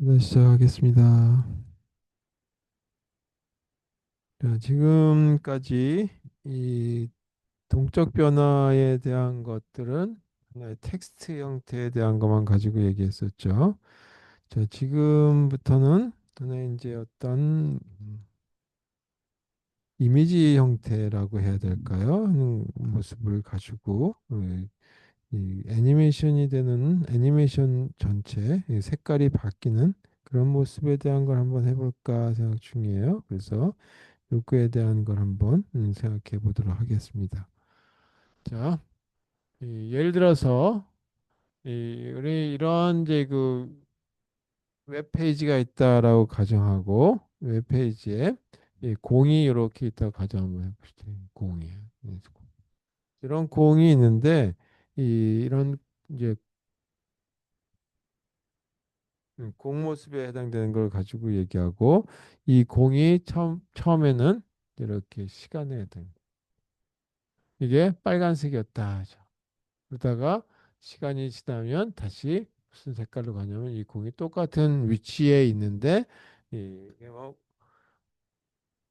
네, 시작하겠습니다. 자, 지금까지 이 동적 변화에 대한 것들은 하나의 텍스트 형태에 대한 것만 가지고 얘기했었죠. 자, 지금부터는 하나의 이제 어떤 이미지 형태라고 해야 될까요? 하는 모습을 가지고 이 애니메이션이 되는 애니메이션 전체 이 색깔이 바뀌는 그런 모습에 대한 걸 한번 해볼까 생각 중이에요. 그래서 요거에 대한 걸 한번 생각해 보도록 하겠습니다. 자, 예를 들어서 우리 이런 이제 그 웹페이지가 있다라고 가정하고 웹페이지에 이 공이 이렇게 있다고 가정 한번 해보시죠. 공이 이런 공이 있는데 이런 이제 공 모습에 해당되는 걸 가지고 얘기하고 이 공이 처음에는 이렇게 시간에 해당 이게 빨간색이었다 하죠. 그러다가 시간이 지나면 다시 무슨 색깔로 가냐면 이 공이 똑같은 위치에 있는데 이게 뭐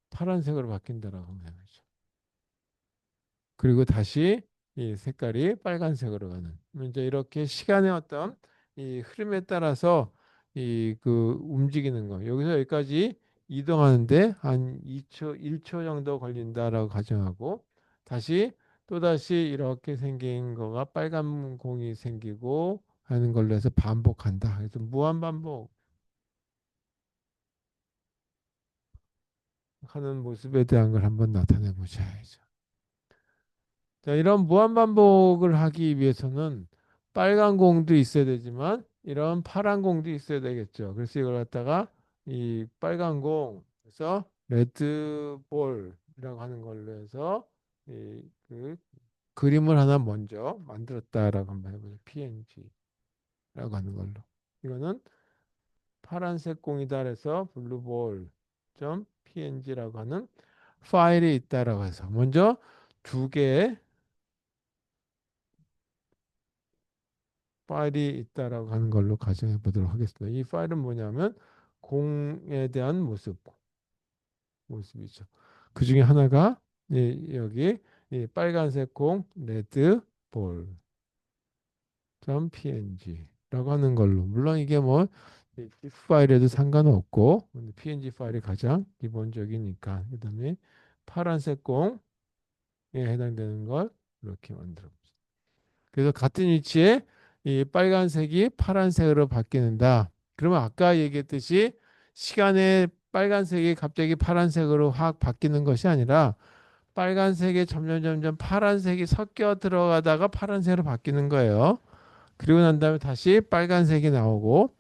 파란색으로 바뀐다라고 하면 되죠. 그리고 다시 이 색깔이 빨간색으로 가는. 이제 이렇게 시간의 어떤 이 흐름에 따라서 이 그 움직이는 거. 여기서 여기까지 이동하는데 한 2초, 1초 정도 걸린다라고 가정하고 다시 또다시 이렇게 생긴 거가 빨간 공이 생기고 하는 걸로 해서 반복한다. 그래서 무한 반복하는 모습에 대한 걸 한번 나타내 보자야죠. 자, 이런 무한 반복을 하기 위해서는 빨간 공도 있어야 되지만 이런 파란 공도 있어야 되겠죠. 그래서 이걸 갖다가 이 빨간 공, 그래서 레드볼이라고 하는 걸로 해서 그 그림을 하나 먼저 만들었다라고 한번 해보죠. PNG라고 하는 걸로. 이거는 파란색 공이다 그래서 블루볼 점 PNG라고 하는 파일이 있다라고 해서 먼저 두 개의 파일이 있다라고 하는 걸로 가정해 보도록 하겠습니다. 이 파일은 뭐냐면 공에 대한 모습이죠. 그 중에 하나가 여기 이 빨간색 공 레드 볼.png라고 하는 걸로 물론 이게 뭐 GIF 파일에도 상관은 없고 PNG 파일이 가장 기본적이니까 그다음에 파란색 공에 해당되는 걸 이렇게 만들어 그래서 같은 위치에 이 빨간색이 파란색으로 바뀌는다. 그러면 아까 얘기했듯이 시간에 빨간색이 갑자기 파란색으로 확 바뀌는 것이 아니라 빨간색에 점점 파란색이 섞여 들어가다가 파란색으로 바뀌는 거예요. 그리고 난 다음에 다시 빨간색이 나오고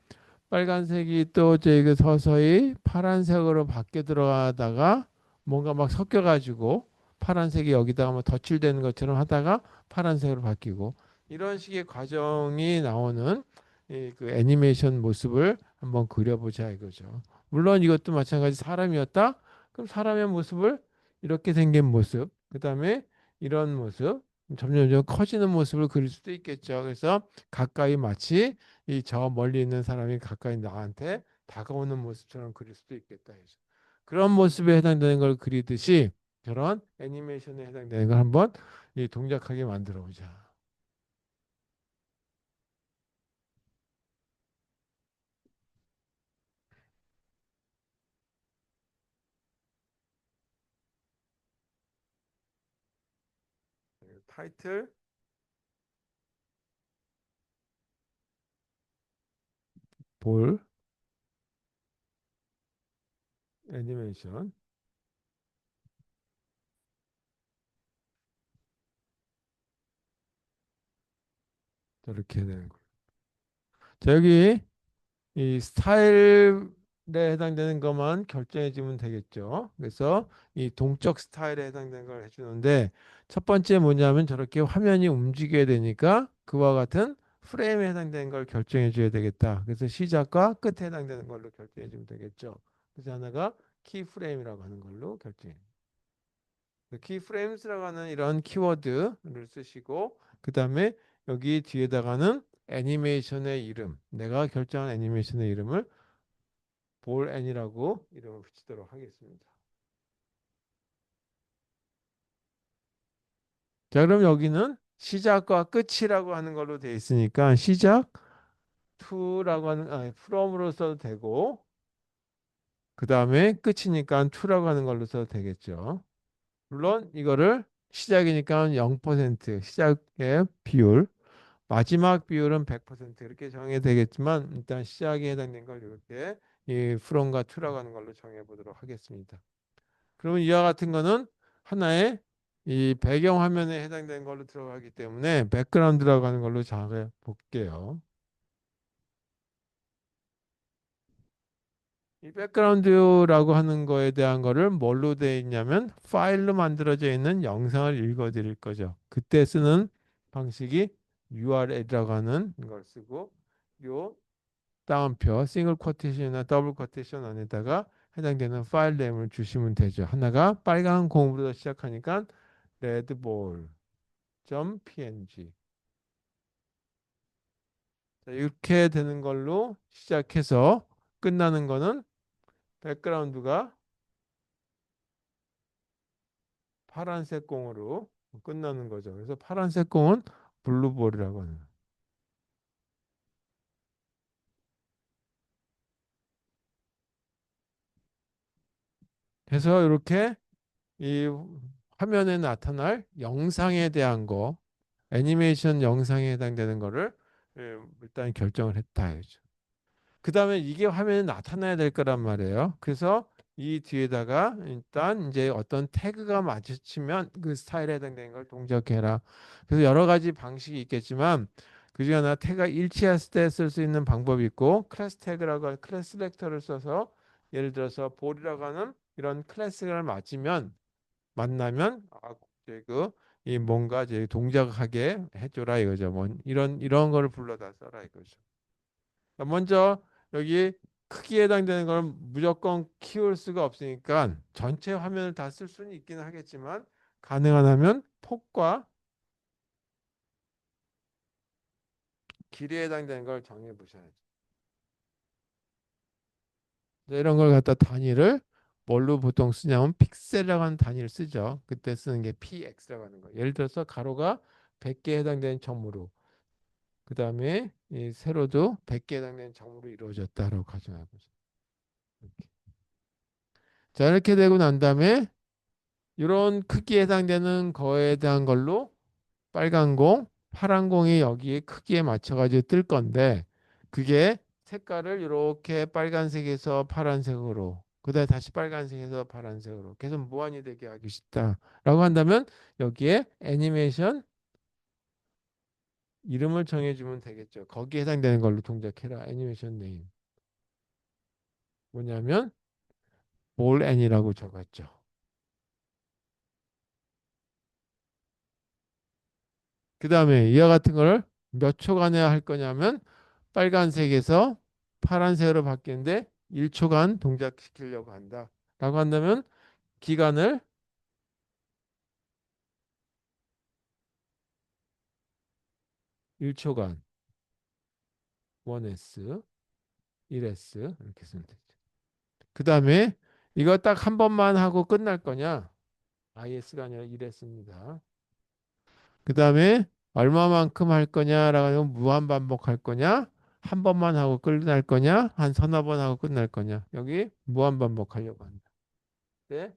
빨간색이 또 저기 그 서서히 파란색으로 바뀌어 들어가다가 뭔가 막 섞여가지고 파란색이 여기다가 뭐 덧칠되는 것처럼 하다가 파란색으로 바뀌고 이런 식의 과정이 나오는 그 애니메이션 모습을 한번 그려보자 이거죠. 물론 이것도 마찬가지 사람이었다. 그럼 사람의 모습을 이렇게 생긴 모습, 그 다음에 이런 모습, 점점 커지는 모습을 그릴 수도 있겠죠. 그래서 가까이 마치 이 저 멀리 있는 사람이 가까이 나한테 다가오는 모습처럼 그릴 수도 있겠다 해서 그런 모습에 해당되는 걸 그리듯이 저런 애니메이션에 해당되는 걸 한번 이 동작하게 만들어 보자. 타이틀 볼 애니메이션 저렇게 되는 거. 자, 여기 이 스타일에 해당되는 것만 결정해 주면 되겠죠. 그래서 이 동적 스타일에 해당되는 걸 해주는데 첫 번째 뭐냐면 저렇게 화면이 움직여야 되니까 그와 같은 프레임에 해당되는 걸 결정해 줘야 되겠다. 그래서 시작과 끝에 해당되는 걸로 결정해 주면 되겠죠. 그래서 하나가 키 프레임이라고 하는 걸로 결정해. 키 프레임스라고 하는 이런 키워드를 쓰시고 그 다음에 여기 뒤에다가는 애니메이션의 이름, 내가 결정한 애니메이션의 이름을 볼 n이라고 이름을 붙이도록 하겠습니다. 자, 그럼 여기는 시작과 끝이라고 하는 걸로 되어 있으니까 시작 to라고 하는 from으로 써도 되고 그 다음에 끝이니까 to라고 하는 걸로 써도 되겠죠. 물론 이거를 시작이니까 0% 시작의 비율, 마지막 비율은 100% 이렇게 정해야 되겠지만 일단 시작에 해당된 걸 이렇게 이 from과 to라고 하는 걸로 정해 보도록 하겠습니다. 그러면 이와 같은 거는 하나의 이 배경 화면에 해당되는 걸로 들어가기 때문에 백그라운드라고 하는 걸로 정해 볼게요. 이 백그라운드라고 하는 거에 대한 거를 뭘로 되어 있냐면 파일로 만들어져 있는 영상을 읽어 드릴 거죠. 그때 쓰는 방식이 URL이라고 하는 걸 쓰고 요 따옴표 싱글 쿼테이션이나 더블 쿼테이션 안에다가 해당되는 파일 네임을 주시면 되죠. 하나가 빨간 공으로 시작하니까 redball.png 이렇게 되는 걸로 시작해서 끝나는 거는 백그라운드가 파란색 공으로 끝나는 거죠. 그래서 파란색 공은 블루볼이라고 하는. 그래서 이렇게 이 화면에 나타날 영상에 대한 거, 애니메이션 영상에 해당되는 거를 일단 결정을 했다. 그 다음에 이게 화면에 나타나야 될 거란 말이에요. 그래서 이 뒤에다가 일단 이제 어떤 태그가 마주치면 그 스타일에 해당되는 걸 동작해라. 그래서 여러 가지 방식이 있겠지만 그중에 하나 태그가 일치했을 때 쓸 수 있는 방법이 있고 클래스 태그라고 하는 클래스 셀렉터를 써서 예를 들어서 볼이라고 하는 이런 클래스를 맞으면 만나면 이제 그이 뭔가 이제 동작하게 해줘라 이거죠. 뭐 이런 거를 불러다 써라 이거죠. 먼저 여기 크기에 해당되는 걸 무조건 키울 수가 없으니까 전체 화면을 다 쓸 수는 있기는 하겠지만 가능하다면 폭과 길이에 해당되는 걸 정해 보셔야죠. 이런 걸 갖다 단위를 뭘로 보통 쓰냐면 픽셀이라고 하는 단위를 쓰죠. 그때 쓰는 게 px라고 하는 거예요. 예를 들어서 가로가 100개에 해당되는 점으로 그 다음에 이 세로도 100개에 해당되는 점으로 이루어졌다라고 가정하고 이렇게. 자 이렇게 되고 난 다음에 이런 크기에 해당되는 거에 대한 걸로 빨간 공, 파란 공이 여기에 크기에 맞춰가지고 뜰 건데 그게 색깔을 이렇게 빨간색에서 파란색으로 그다음에 다시 빨간색에서 파란색으로 계속 무한이 되게 하기 쉽다라고 한다면 여기에 애니메이션 이름을 정해주면 되겠죠. 거기에 해당되는 걸로 동작해라. 애니메이션 네임 뭐냐면 볼 N이라고 적었죠. 그 다음에 이와 같은 걸 몇 초간에 할 거냐면 빨간색에서 파란색으로 바뀌는데 1초간 동작시키려고 한다. 라고 한다면 기간을 1초간 1S, 1S 이렇게 쓰면 되죠. 그 다음에 이거 딱 한 번만 하고 끝날 거냐? IS가 아니라 1S입니다. 그 다음에 얼마만큼 할 거냐라고 하면 무한 반복할 거냐? 한 번만 하고 끝날 거냐? 한 서너 번 하고 끝날 거냐? 여기 무한 반복하려고 한다. 네,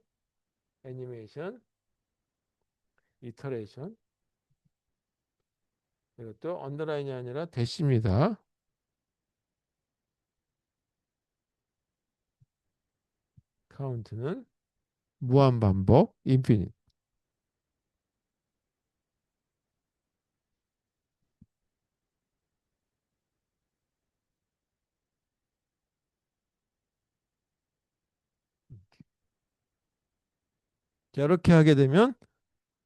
애니메이션, 이터레이션 이것도 언더라인이 아니라 대시입니다. 카운트는 무한 반복, 인피니트. 자, 이렇게 하게 되면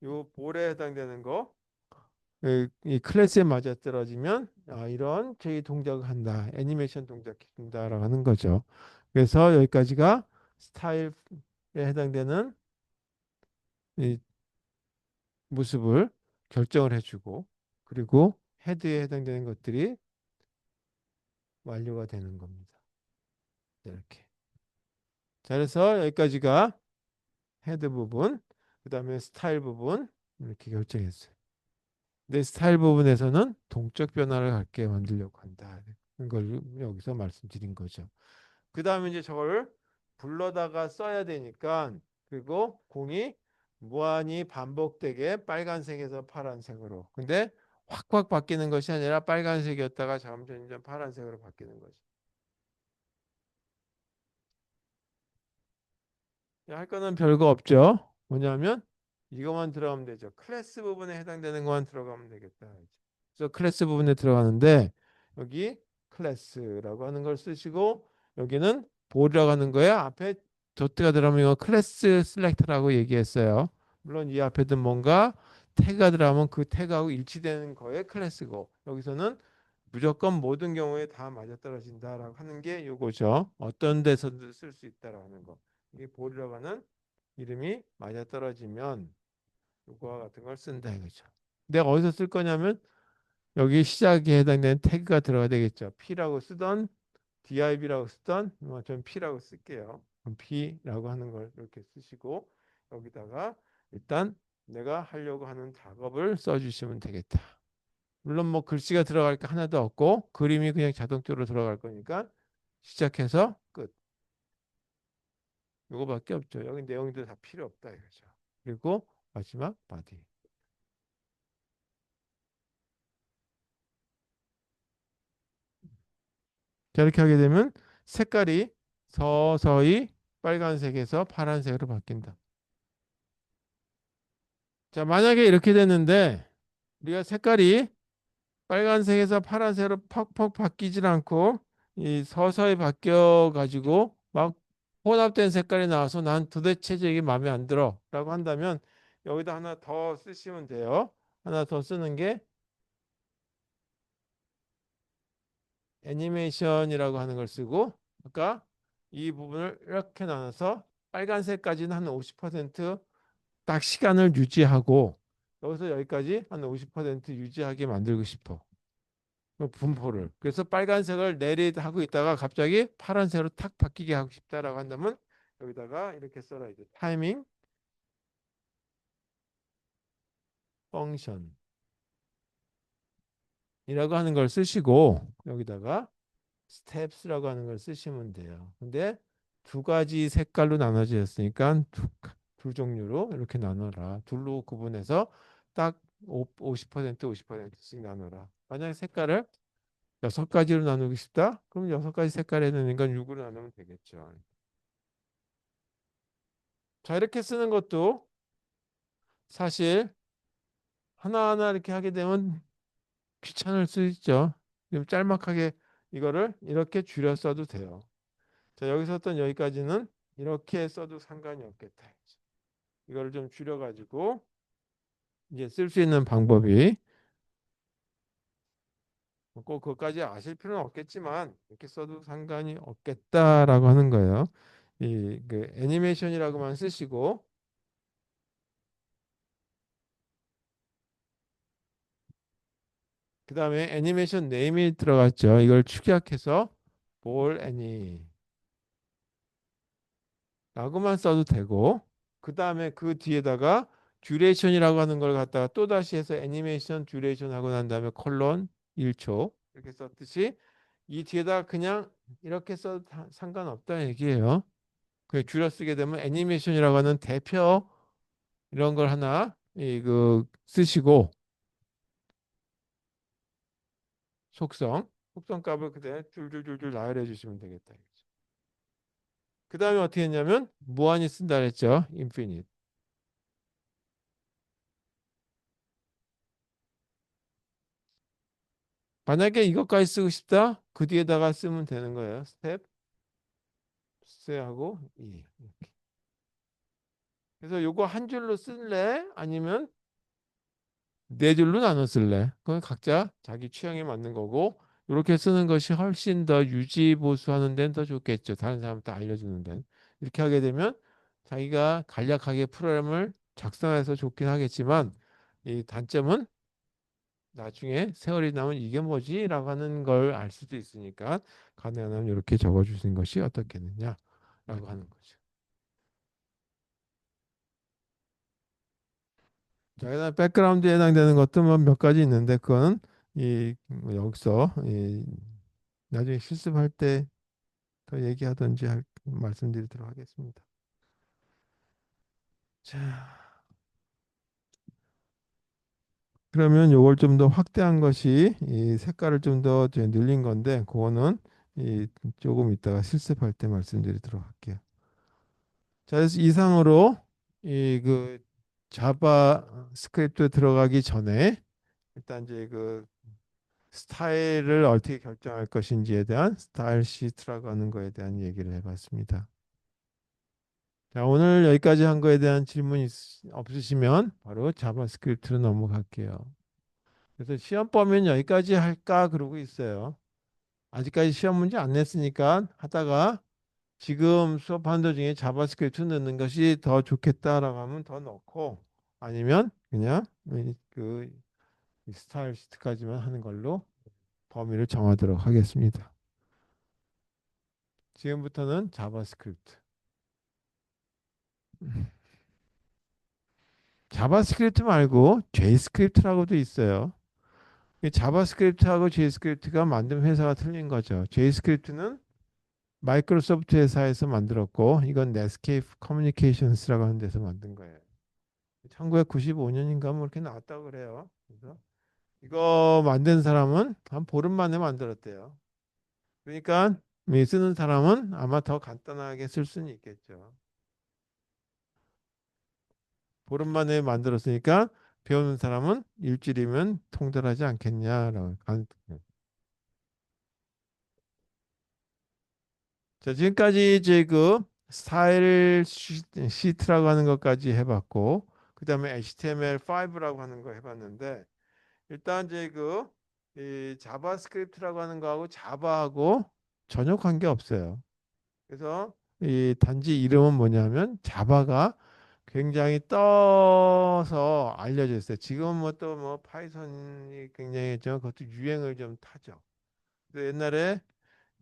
이 볼에 해당되는 거, 이 클래스에 맞아떨어지면 이런 저희 동작을 한다. 애니메이션 동작한다라고 하는 거죠. 그래서 여기까지가 스타일에 해당되는 이 모습을 결정을 해주고 그리고 헤드에 해당되는 것들이 완료가 되는 겁니다. 이렇게. 자, 그래서 여기까지가 헤드 부분, 그 다음에 스타일 부분 이렇게 결정했어요. 내 스타일 부분에서는 동적 변화를 갖게 만들려고 한다. 이걸 여기서 말씀드린 거죠. 그 다음에 이제 저걸 불러다가 써야 되니까 그리고 공이 무한히 반복되게 빨간색에서 파란색으로. 근데 확확 바뀌는 것이 아니라 빨간색이었다가 점점 파란색으로 바뀌는 거죠. 할 거는 별거 없죠. 뭐냐면 이것만 들어가면 되죠. 클래스 부분에 해당되는 것만 들어가면 되겠다. 그래서 클래스 부분에 들어가는데 여기 클래스라고 하는 걸 쓰시고 여기는 보라고 하는 거에 앞에 도트가 들어가면 이거 클래스 셀렉트라고 얘기했어요. 물론 이 앞에도 뭔가 태그가 들어가면 그 태그하고 일치되는 거에 클래스고 여기서는 무조건 모든 경우에 다 맞아떨어진다라고 하는 게 요거죠. 어떤 데서도 쓸 수 있다라고 하는 거. 이게 볼이라고 하는 이름이 맞아떨어지면 요거와 같은 걸 쓴다 이거죠. 내가 어디서 쓸 거냐면 여기 시작에 해당되는 태그가 들어가야 되겠죠. P라고 쓰던 div라고 쓰던 저는 P라고 쓸게요. 그럼 P라고 하는 걸 이렇게 쓰시고 여기다가 일단 내가 하려고 하는 작업을 써주시면 되겠다. 물론 뭐 글씨가 들어갈 게 하나도 없고 그림이 그냥 자동적으로 들어갈 거니까 시작해서 끝. 이거밖에 없죠. 여기 내용들 다 필요 없다 이거죠. 그리고 마지막 바디. 자, 이렇게 하게 되면 색깔이 서서히 빨간색에서 파란색으로 바뀐다. 자, 만약에 이렇게 됐는데 우리가 색깔이 빨간색에서 파란색으로 퍽퍽 바뀌질 않고 이 서서히 바뀌어 가지고 막 혼합된 색깔이 나와서 난 도대체 이게 마음에 안 들어라고 한다면 여기다 하나 더 쓰시면 돼요. 하나 더 쓰는 게 애니메이션이라고 하는 걸 쓰고 아까 이 부분을 이렇게 나눠서 빨간색까지는 한 50%딱 시간을 유지하고 여기서 여기까지 한 50% 유지하게 만들고 싶어. 그 분포를. 그래서 빨간색을 내리하고 있다가 갑자기 파란색으로 탁 바뀌게 하고 싶다라고 한다면 여기다가 이렇게 써라 이제 타이밍 펑션이라고 하는 걸 쓰시고 여기다가 스텝스라고 하는 걸 쓰시면 돼요. 근데 두 가지 색깔로 나눠졌으니까 두 종류로 이렇게 나눠라. 둘로 구분해서 딱 50% 50%씩 나눠라. 만약에 색깔을 여섯 가지로 나누고 싶다? 그럼 여섯 가지 색깔에 있는 건 6으로 나누면 되겠죠. 자, 이렇게 쓰는 것도 사실 하나하나 이렇게 하게 되면 귀찮을 수 있죠. 좀 짤막하게 이거를 이렇게 줄여 써도 돼요. 자, 여기서부터 여기까지는 이렇게 써도 상관이 없겠다. 이거를 좀 줄여가지고 이제 쓸 수 있는 방법이 꼭 그것까지 아실 필요는 없겠지만 이렇게 써도 상관이 없겠다라고 하는 거예요. 이 그 애니메이션이라고만 쓰시고 그 다음에 애니메이션 네임이 들어갔죠. 이걸 축약해서 볼 애니 라고만 써도 되고 그 다음에 그 뒤에다가 듀레이션이라고 하는 걸 갖다가 또 다시 해서 애니메이션 듀레이션 하고 난 다음에 콜론 1초 이렇게 썼듯이 이 뒤에다가 그냥 이렇게 써도 상관없다 얘기예요. 그 줄여 쓰게 되면 애니메이션이라고 하는 대표 이런 걸 하나 그 쓰시고 속성 값을 그대로 줄줄줄줄 나열해 주시면 되겠다. 그 다음에 어떻게 했냐면 무한히 쓴다 그랬죠. infinite. 만약에 이것까지 쓰고 싶다? 그 뒤에다가 쓰면 되는 거예요. 스텝 C하고 E. 그래서 요거 한 줄로 쓸래? 아니면 네 줄로 나눠 쓸래? 그건 각자 자기 취향에 맞는 거고 이렇게 쓰는 것이 훨씬 더 유지 보수하는 데는 더 좋겠죠. 다른 사람한테 알려주는 데는. 이렇게 하게 되면 자기가 간략하게 프로그램을 작성해서 좋긴 하겠지만 이 단점은 나중에 세월이 나면 이게 뭐지? 라고 하는 걸 알 수도 있으니까 가능하면 이렇게 적어주시는 것이 어떻겠느냐 라고 하는 거죠. 자, 그다음 백그라운드에 해당되는 것도 뭐 몇 가지 있는데 그거는 여기서 나중에 실습할 때 더 얘기하든지 말씀드리도록 하겠습니다. 자, 그러면 요걸 좀 더 확대한 것이 이 색깔을 좀 더 늘린 건데 그거는 이 조금 이따가 실습할 때 말씀드리도록 할게요. 자, 그래서 이상으로 이 그 자바 스크립트 들어가기 전에 일단 이제 그 스타일을 어떻게 결정할 것인지에 대한 스타일 시트라고 하는 거에 대한 얘기를 해봤습니다. 자, 오늘 여기까지 한 거에 대한 질문 없으시면 바로 자바스크립트로 넘어갈게요. 그래서 시험 보면 여기까지 할까 그러고 있어요. 아직까지 시험 문제 안 냈으니까 하다가 지금 수업하는 도중에 자바스크립트 넣는 것이 더 좋겠다라고 하면 더 넣고 아니면 그냥 그 스타일 시트까지만 하는 걸로 범위를 정하도록 하겠습니다. 지금부터는 자바스크립트. 자바스크립트 말고 제이스크립트라고도 있어요. 이 자바스크립트하고 제이스크립트가 만든 회사가 틀린 거죠. 제이스크립트는 마이크로소프트 회사에서 만들었고 이건 넷스케이프 커뮤니케이션스라고 하는 데서 만든 거예요. 1995년인가 뭐 이렇게 나왔다고 그래요. 그래서 이거 만든 사람은 한 보름 만에 만들었대요. 그러니까 쓰는 사람은 아마 더 간단하게 쓸 수는 있겠죠. 보름 만에 만들었으니까 배우는 사람은 일주일이면 통달하지 않겠냐라고. 자, 지금까지 이제 그 스타일 시트라고 하는 것까지 해봤고, 그 다음에 HTML5라고 하는 거 해봤는데, 일단 이제 이 자바스크립트라고 하는 거하고 자바하고 전혀 관계 없어요. 그래서 이 단지 이름은 뭐냐면 자바가 굉장히 떠서 알려져 있어요. 지금 뭐 또 뭐 파이썬이 굉장히 그것도 유행을 좀 타죠. 옛날에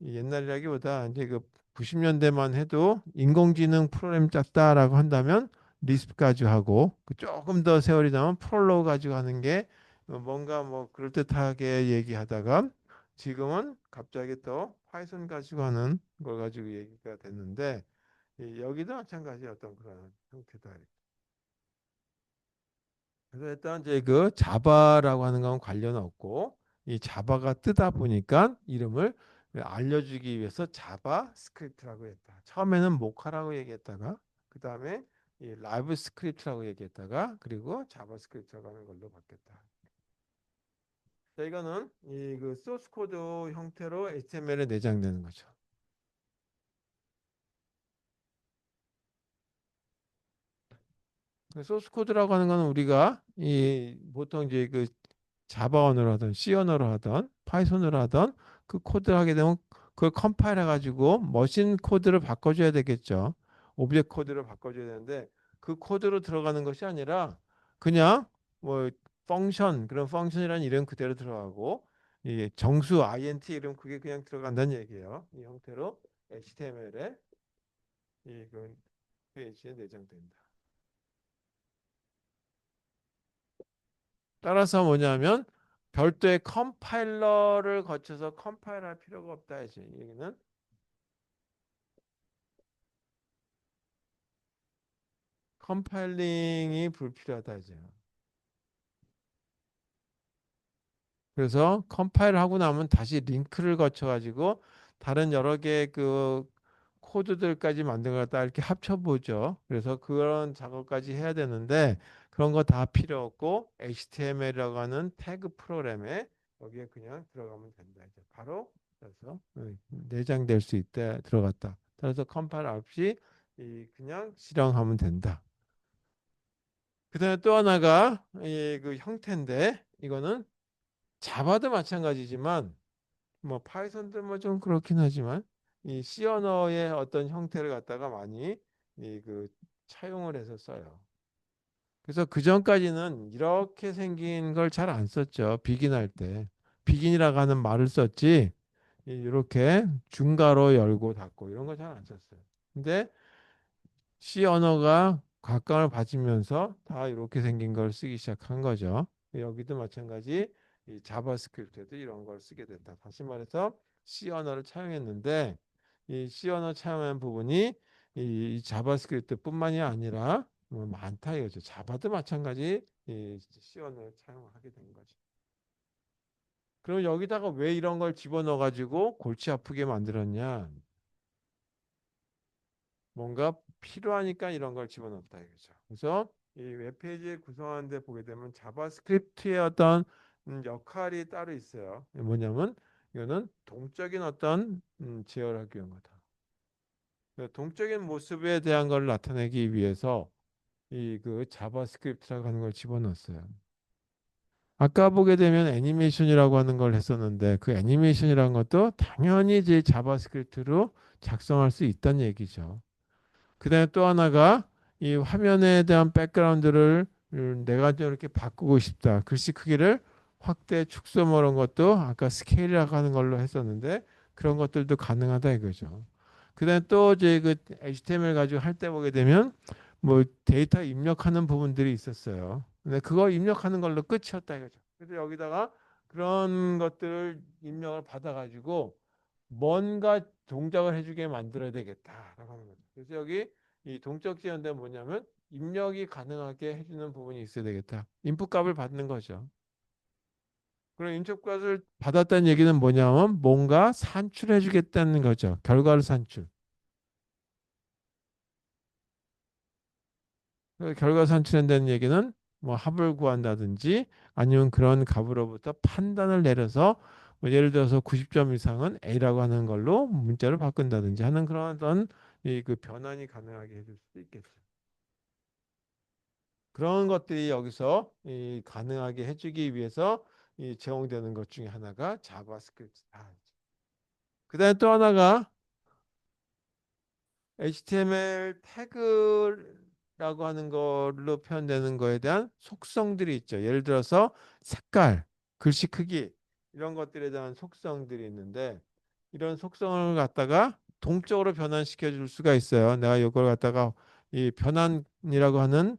옛날이라기보다 이제 그 90년대만 해도 인공지능 프로그램 짰다라고 한다면 리스프 가지고 하고 그 조금 더 세월이 나면 프롤로그 가지고 하는 게 뭔가 뭐 그럴듯하게 얘기하다가 지금은 갑자기 또 파이썬 가지고 하는 걸 가지고 얘기가 됐는데 여기도 마찬가지 어떤 그런 형태다. 그래서 일단 이제 그 자바라고 하는 건 관련 없고 이 자바가 뜨다 보니까 이름을 알려주기 위해서 자바 스크립트라고 했다. 처음에는 모카라고 얘기했다가 그 다음에 이 라이브 스크립트라고 얘기했다가 그리고 자바 스크립트라고 하는 걸로 바뀌었다. 자, 이거는 이 그 소스 코드 형태로 HTML에 내장되는 거죠. 소스 코드라고 하는 거는 우리가 이 보통 이제 그 자바 언어로 하던 C 언어로 하던 파이썬으로 하던 그 코드를 하게 되면 그걸 컴파일 해가지고 머신 코드를 바꿔줘야 되겠죠. 오브젝트 코드를 바꿔줘야 되는데 그 코드로 들어가는 것이 아니라 그냥 뭐 펑션 그런 펑션이라는 이름 그대로 들어가고 이 정수 int 이름 그게 그냥 들어간다는 얘기예요. 이 형태로 HTML에 이그 페이지에 내장된다. 따라서 뭐냐면 별도의 컴파일러를 거쳐서 컴파일할 필요가 없다 이제 얘기는 컴파일링이 불필요하다 이제. 그래서 컴파일 하고 나면 다시 링크를 거쳐 가지고 다른 여러 개의 그 코드들까지 만든 걸 갖다 이렇게 합쳐 보죠. 그래서 그런 작업까지 해야 되는데 그런 거 다 필요 없고 HTML이라고 하는 태그 프로그램에 여기에 그냥 들어가면 된다 이제. 바로 그래서 내장될 수 있대 들어갔다. 그래서 컴파일 없이 그냥 실행하면 된다. 그다음에 또 하나가 그 형태인데 이거는 자바도 마찬가지지만 뭐 파이썬도 뭐 좀 그렇긴 하지만 이 C 언어의 어떤 형태를 갖다가 많이 그 차용을 해서 써요. 그래서 그 전까지는 이렇게 생긴 걸 잘 안 썼죠. 비긴 할 때. 비긴이라고 하는 말을 썼지 이렇게 중괄호 열고 닫고 이런 거 잘 안 썼어요. 근데 C 언어가 각광을 받으면서 다 이렇게 생긴 걸 쓰기 시작한 거죠. 여기도 마찬가지 이 자바스크립트에도 이런 걸 쓰게 된다. 다시 말해서 C 언어를 차용했는데 이 C 언어 차용한 부분이 이 자바스크립트뿐만이 아니라 뭐 많다 이거죠. 자바도 마찬가지 이 C 언어를 차용하게 된 거죠. 그럼 여기다가 왜 이런 걸 집어넣어 가지고 골치 아프게 만들었냐? 뭔가 필요하니까 이런 걸 집어넣었다 이거죠. 그래서 이 웹페이지 구성하는 데 보게 되면 자바스크립트의 어떤 역할이 따로 있어요. 뭐냐면 이거는 동적인 어떤 제어하기 위한 거다. 그 동적인 모습에 대한 걸 나타내기 위해서 이 그 자바스크립트라고 하는 걸 집어넣었어요. 아까 보게 되면 애니메이션이라고 하는 걸 했었는데 그 애니메이션이라는 것도 당연히 이제 자바스크립트로 작성할 수 있다는 얘기죠. 그다음에 또 하나가 이 화면에 대한 백그라운드를 내가 좀 이렇게 바꾸고 싶다. 글씨 크기를 확대, 축소 뭐 이런 것도 아까 스케일이라고 하는 걸로 했었는데 그런 것들도 가능하다 이거죠. 그다음에 또 이제 그 HTML 가지고 할 때 보게 되면 뭐 데이터 입력하는 부분들이 있었어요. 근데 그거 입력하는 걸로 끝이었다 이거죠. 그래서 여기다가 그런 것들을 입력을 받아가지고 뭔가 동작을 해주게 만들어야 되겠다라고 하는 거죠. 그래서 여기 이 동적 지연대 뭐냐면 입력이 가능하게 해주는 부분이 있어야 되겠다. 인풋 값을 받는 거죠. 그럼 인풋 값을 받았다는 얘기는 뭐냐면 뭔가 산출해 주겠다는 거죠. 결과를 산출. 그 결과 산출한다는 얘기는 뭐 합을 구한다든지 아니면 그런 값으로부터 판단을 내려서 뭐 예를 들어서 90점 이상은 A라고 하는 걸로 문자를 바꾼다든지 하는 그런 어떤 이 그 변환이 가능하게 해줄 수도 있겠죠. 그런 것들이 여기서 이 가능하게 해주기 위해서 이 제공되는 것 중에 하나가 자바스크립트다. 그다음에 또 하나가 HTML 태그라고 하는 걸로 표현되는 거에 대한 속성들이 있죠. 예를 들어서 색깔, 글씨 크기 이런 것들에 대한 속성들이 있는데 이런 속성을 갖다가 동적으로 변환시켜 줄 수가 있어요. 내가 이걸 갖다가 이 변환이라고 하는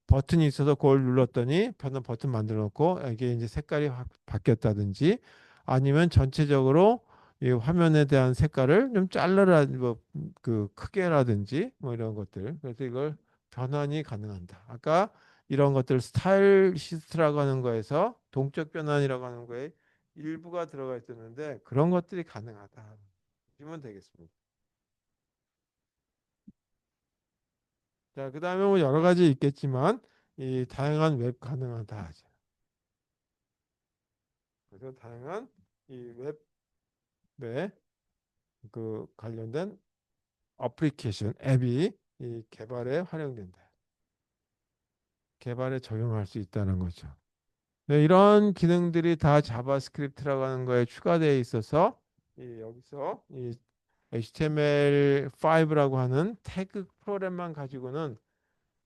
버튼이 있어서 그걸 눌렀더니 변환 버튼 만들어 놓고 이게 이제 색깔이 확 바뀌었다든지 아니면 전체적으로 이 화면에 대한 색깔을 좀 잘라라 뭐그 크게라든지 뭐 이런 것들 그래서 이걸 변환이 가능한다. 아까 이런 것들 스타일 시스트라고 하는 거에서 동적 변환이라고 하는 거에 일부가 들어가 있었는데 그런 것들이 가능하다. 보시면 되겠습니다. 자, 그다음에 뭐 여러 가지 있겠지만 이 다양한 웹 가능하다. 그래서 다양한 이 웹에 그 관련된 어플리케이션 앱이 이 개발에 활용된다. 개발에 적용할 수 있다는 거죠. 네, 이런 기능들이 다 자바스크립트라고 하는 거에 추가되어 있어서 여기서 이 HTML5라고 하는 태그 프로그램만 가지고는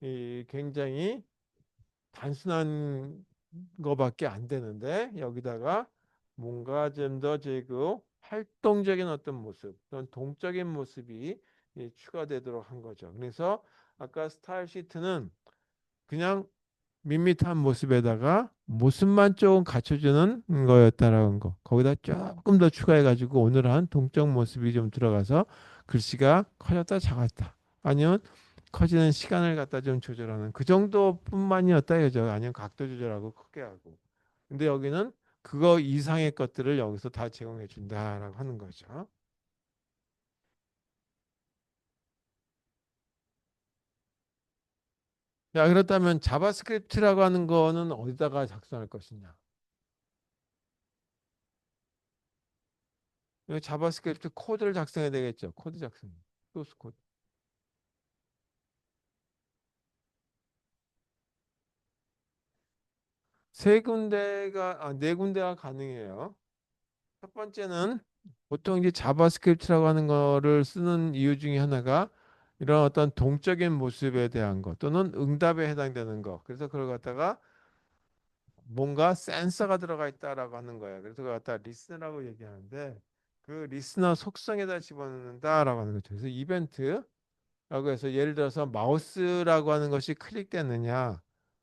이 굉장히 단순한 거밖에 안 되는데 여기다가 뭔가 좀 더 그 활동적인 어떤 모습, 또는 동적인 모습이 추가되도록 한 거죠. 그래서 아까 스타일 시트는 그냥 밋밋한 모습에다가 모습만 조금 갖춰주는 거였다라는 거. 거기다 조금 더 추가해가지고 오늘 한 동적 모습이 좀 들어가서 글씨가 커졌다 작았다. 아니면 커지는 시간을 갖다 좀 조절하는 그 정도뿐만이었다 이거죠. 아니면 각도 조절하고 크게 하고. 근데 여기는 그거 이상의 것들을 여기서 다 제공해 준다라고 하는 거죠. 자, 그렇다면 자바스크립트라고 하는 거는 어디다가 작성할 것이냐? 여기 자바스크립트 코드를 작성해야 되겠죠. 코드 작성. 소스 코드. 네 군데가 가능해요. 첫 번째는 보통 이제 자바스크립트라고 하는 거를 쓰는 이유 중에 하나가 이런 어떤 동적인 모습에 대한 것 또는 응답에 해당되는 것. 그래서 그걸 갖다가 뭔가 센서가 들어가 있다라고 하는 거예요. 그래서 그걸 갖다 리스너라고 얘기하는데 그 리스너 속성에다 집어넣는다라고 하는 거죠. 그래서 이벤트 라고 해서 예를 들어서 마우스라고 하는 것이 클릭됐느냐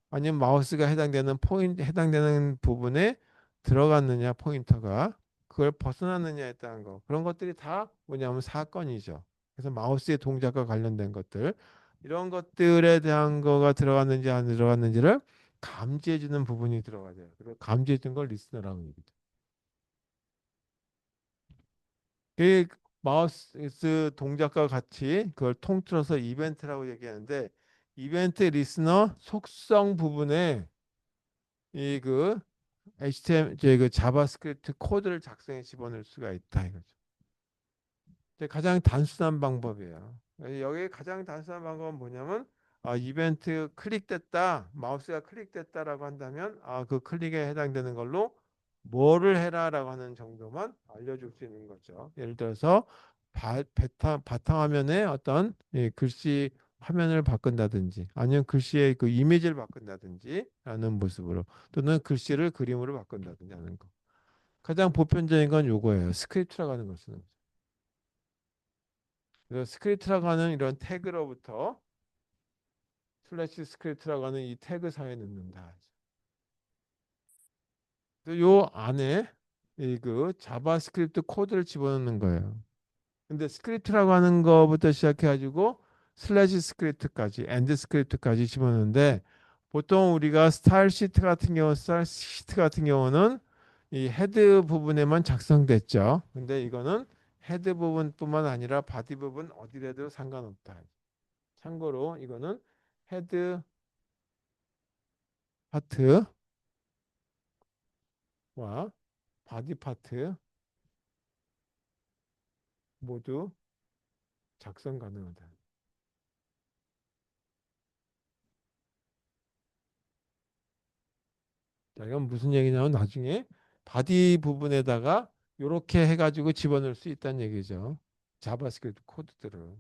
아니면 마우스가 해당되는 부분에 들어갔느냐 포인터가 그걸 벗어났느냐에 따른 거 그런 것들이 다 뭐냐면 사건이죠. 그래서 마우스의 동작과 관련된 것들 이런 것들에 대한 거가 들어갔는지 안 들어갔는지를 감지해 주는 부분이 들어가죠. 그리고 감지해 주는 걸 리스너라고 얘기죠. 그 마우스 동작과 같이 그걸 통틀어서 이벤트라고 얘기하는데 이벤트 리스너 속성 부분에 이 그 HTML 그 자바스크립트 코드를 작성해 집어넣을 수가 있다 이거죠. 근데 가장 단순한 방법이에요. 여기 가장 단순한 방법은 뭐냐면 이벤트 클릭됐다 마우스가 클릭됐다라고 한다면 그 클릭에 해당되는 걸로 뭐를 해라라고 하는 정도만 알려줄 수 있는 거죠. 예를 들어서 바탕화면에 어떤 글씨 화면을 바꾼다든지 아니면 글씨의 그 이미지를 바꾼다든지 라는 모습으로 또는 글씨를 그림으로 바꾼다든지 하는 거. 가장 보편적인 건 요거예요. 스크립트라고 하는 걸 쓰는 거죠. 그래서 스크립트라고 하는 이런 태그로부터 슬래시 스크립트라고 하는 이 태그 사이에 넣는다. 요 안에 이 그 자바스크립트 코드를 집어넣는 거예요. 근데 스크립트라고 하는 거부터 시작해 가지고 슬래시 스크립트까지 엔드 스크립트까지 집어넣는데 보통 우리가 스타일 시트 같은 경우는 이 헤드 부분에만 작성됐죠. 근데 이거는 헤드 부분뿐만 아니라 바디 부분 어디래도 상관없다. 참고로 이거는 헤드 파트와 바디 파트 모두 작성 가능하다. 자, 이건 무슨 얘기냐면 나중에 바디 부분에다가 이렇게 해가지고 집어넣을 수 있다는 얘기죠. 자바스크립트 코드들을.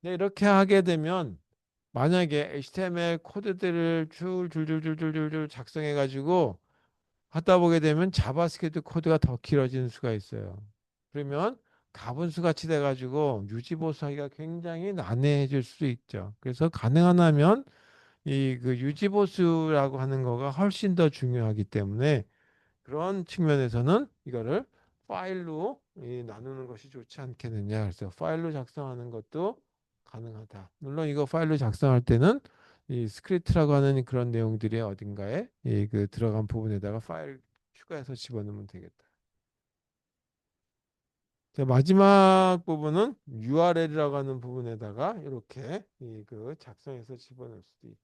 근데 이렇게 하게 되면 만약에 HTML 코드들을 줄줄줄줄줄줄 작성해가지고 하다 보게 되면 자바스크립트 코드가 더 길어지는 수가 있어요. 그러면 가분수 같이 돼가지고 유지보수하기가 굉장히 난해해질 수 있죠. 그래서 가능하다면 이 그 유지보수라고 하는 거가 훨씬 더 중요하기 때문에 그런 측면에서는 이거를 파일로 나누는 것이 좋지 않겠느냐. 그래서 파일로 작성하는 것도 가능하다. 물론 이거 파일로 작성할 때는 이 스크립트라고 하는 그런 내용들이 어딘가에 이 그 들어간 부분에다가 파일 추가해서 집어넣으면 되겠다. 자, 마지막 부분은 URL이라고 하는 부분에다가 이렇게 이 그 작성해서 집어넣을 수도 있다.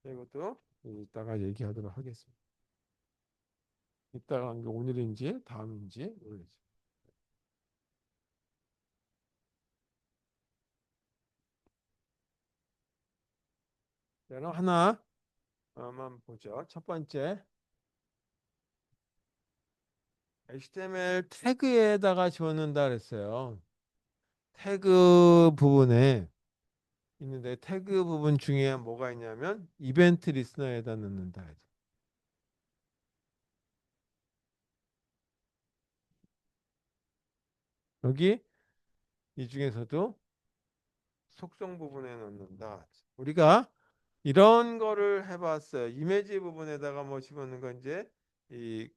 자, 이것도 이따가 얘기하도록 하겠습니다. 이따가 오늘인지 다음인지 모르겠어요. 자, 그럼 하나만 보죠. 첫 번째, HTML 태그에다가 집어넣는다 그랬어요. 태그 부분에 있는데 태그 부분 중에 뭐가 있냐면 이벤트 리스너에다 넣는다. 여기 이 중에서도 속성 부분에 넣는다. 우리가 이런 거를 해봤어요. 이미지 부분에다가 뭐 집어넣는 건 이제 이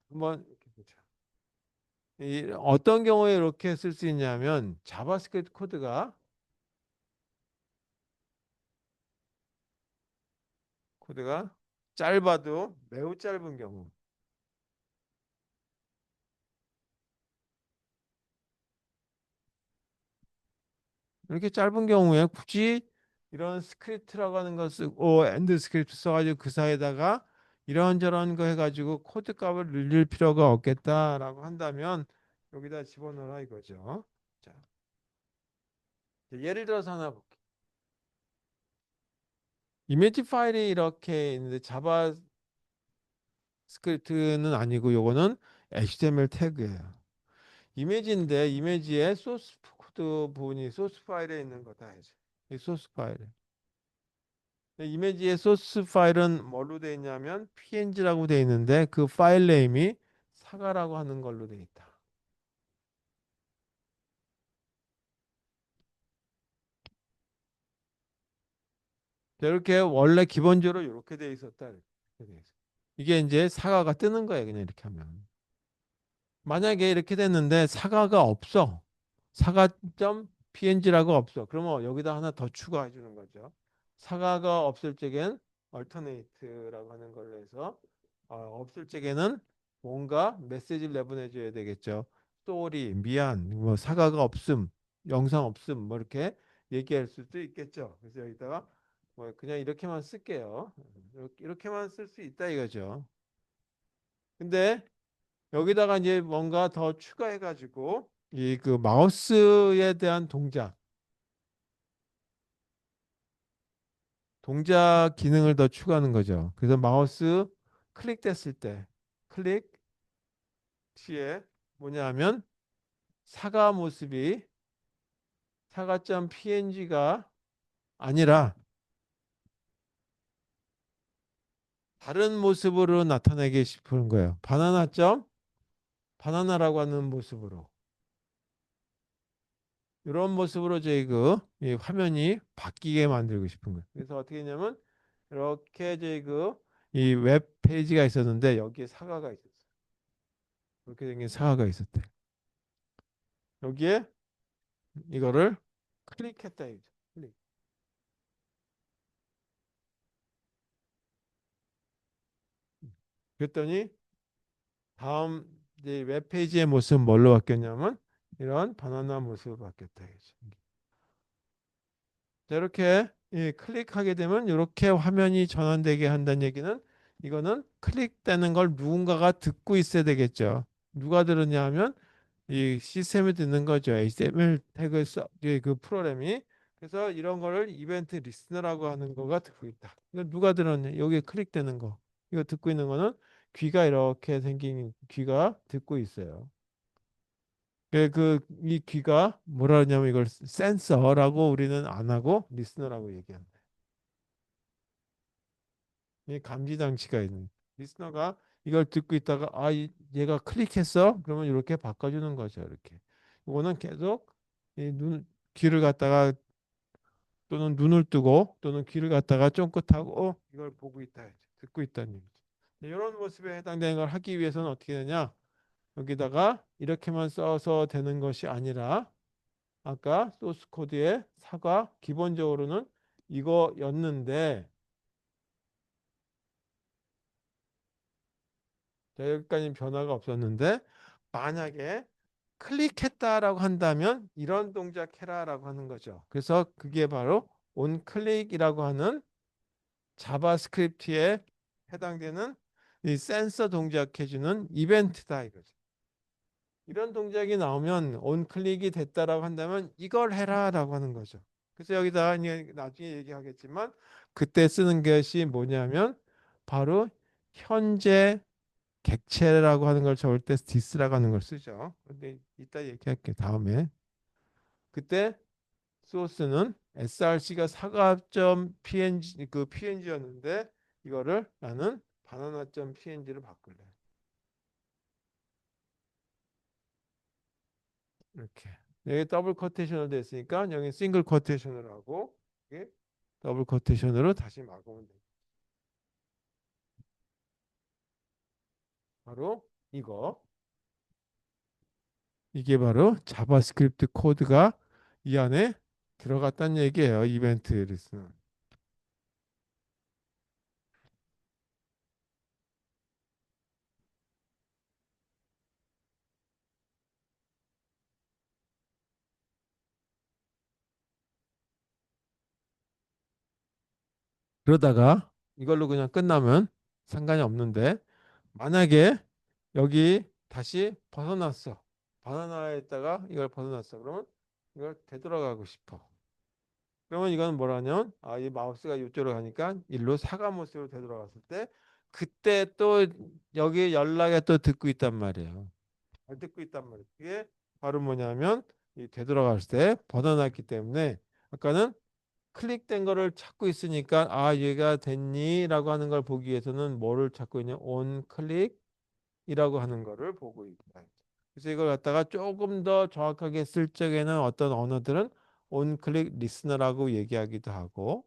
한번 이렇게 보자. 이 어떤 경우에 이렇게 쓸 수 있냐면 자바스크립트 코드가 짧아도 매우 짧은 경우 이렇게 짧은 경우에 굳이 이런 스크립트라고 하는 거 쓰고 엔드 스크립트 써가지고 그 사이에다가 이런저런 거 해가지고 코드 값을 늘릴 필요가 없겠다라고 한다면 여기다 집어넣어라 이거죠. 자, 예를 들어서 하나 볼게요. 이미지 파일이 이렇게 있는데 자바스크립트는 아니고 요거는 HTML 태그예요. 이미지인데 이미지의 소스 코드 부분이 소스 파일에 있는 거다 이제. 이 소스 파일에. 이미지의 소스 파일은 뭘로 되어 있냐면 png라고 되어 있는데 그 파일 네임이 사과라고 하는 걸로 되어 있다. 자, 이렇게 원래 기본적으로 이렇게 돼 있었다. 이렇게 돼 있어. 이게 이제 사과가 뜨는 거예요. 그냥 이렇게 하면. 만약에 이렇게 됐는데 사과가 없어. 사과점 png라고 없어. 그러면 여기다 하나 더 추가해 주는 거죠. 사과가 없을 적엔 alternate라고 하는 걸로 해서 없을 적에는 뭔가 메시지를 내보내 줘야 되겠죠. sorry, 미안, 뭐 사과가 없음, 영상 없음, 뭐 이렇게 얘기할 수도 있겠죠. 그래서 여기다가 뭐 그냥 이렇게만 쓸게요. 이렇게만 쓸 수 있다 이거죠. 근데 여기다가 이제 뭔가 더 추가해가지고 이 그 마우스에 대한 동작 기능을 더 추가하는 거죠. 그래서 마우스 클릭됐을 때 클릭 시에 뭐냐 하면 사과 모습이 사과.png가 아니라 다른 모습으로 나타내기 싶은 거예요. 바나나라고 하는 모습으로. 이런 모습으로 저희 이 화면이 바뀌게 만들고 싶은 거예요. 그래서 어떻게 했냐면 이렇게 저희 이 웹 페이지가 있었는데 여기에 사과가 있었어요. 이렇게 생긴 사과가 있었대. 여기에 이거를 클릭했다 이거죠. 클릭. 그랬더니 다음 이제 웹 페이지의 모습은 뭘로 바뀌었냐면 이런 바나나 모습으로 바뀌었다 이거죠. 자, 이렇게 클릭하게 되면 이렇게 화면이 전환되게 한다는 얘기는 이거는 클릭되는 걸 누군가가 듣고 있어야 되겠죠. 누가 들었냐 하면 이 시스템이 듣는 거죠. HTML 태그 그 프로그램이. 그래서 이런 거를 이벤트 리스너라고 하는 거가 듣고 있다. 이거 누가 들었냐? 여기 클릭되는 거. 이거 듣고 있는 거는 귀가 이렇게 생긴 귀가 듣고 있어요. 이 귀가 뭐라 하냐면 이걸 센서라고 우리는 안 하고 리스너라고 얘기한다. 이 감지 장치가 있는 리스너가 이걸 듣고 있다가 얘가 클릭했어? 그러면 이렇게 바꿔주는 거죠. 이렇게. 이거는 계속 귀를 갖다가 또는 눈을 뜨고 또는 귀를 갖다가 쫑긋하고 이걸 보고 있다. 듣고 있다는 얘기죠. 이런 모습에 해당되는 걸 하기 위해서는 어떻게 되냐? 여기다가 이렇게만 써서 되는 것이 아니라 아까 소스 코드의 사과 기본적으로는 이거였는데 자, 여기까지 변화가 없었는데 만약에 클릭했다라고 한다면 이런 동작 해라라고 하는 거죠. 그래서 그게 바로 온클릭이라고 하는 자바스크립트에 해당되는 이 센서 동작해주는 이벤트다 이거죠. 이런 동작이 나오면 온클릭이 됐다라고 한다면 이걸 해라라고 하는 거죠. 그래서 여기다 이제 나중에 얘기하겠지만 그때 쓰는 것이 뭐냐면 바로 현재 객체라고 하는 걸 적을 때 디스라고 하는 걸 쓰죠. 근데 이따 얘기할게 다음에. 그때 소스는 src가 사과.png png였는데 이거를 나는 바나나.png를 바꿀래. 이렇게. 여기 더블 커테이션으로 됐으니까 여기 싱글 커테이션으로 하고 여기 더블 커테이션으로 다시 막으면 돼. 바로 이거. 이게 바로 자바스크립트 코드가 이 안에 들어갔다는 얘기예요. 이벤트 리스는. 그러다가 이걸로 그냥 끝나면 상관이 없는데 만약에 여기 다시 벗어났어. 바나나에다가 이걸 벗어났어. 그러면 이걸 되돌아가고 싶어. 그러면 이건 뭐라냐면 이 마우스가 이쪽으로 가니까 일로 사과 모습으로 되돌아갔을 때 그때 또 여기 연락에 또 듣고 있단 말이에요. 잘 듣고 있단 말이에요. 그게 바로 뭐냐면 이 되돌아갔을 때 벗어났기 때문에 아까는 클릭된 거를 찾고 있으니까 얘가 됐니라고 하는 걸 보기 위해서는 뭐를 찾고 있냐? 온 클릭이라고 하는 거를 보고 있다. 그래서 이걸 갖다가 조금 더 정확하게 쓸 적에는 어떤 언어들은 온 클릭 리스너라고 얘기하기도 하고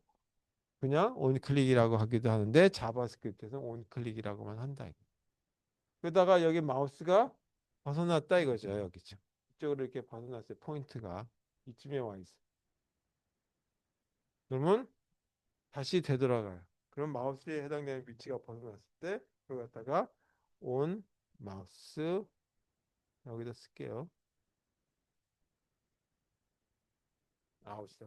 그냥 온클릭이라고 하기도 하는데 자바스크립트에서는 온클릭이라고만 한다. 그러다가 여기 마우스가 벗어났다 이거죠. 여기죠. 이쪽으로 이렇게 벗어났어요. 포인트가 이쯤에 와 있어. 그러면 다시 되돌아가요. 그럼 마우스에 해당되는 위치가 벗어났을 때 그걸 갖다가 온 마우스 여기다 쓸게요. 아웃이다.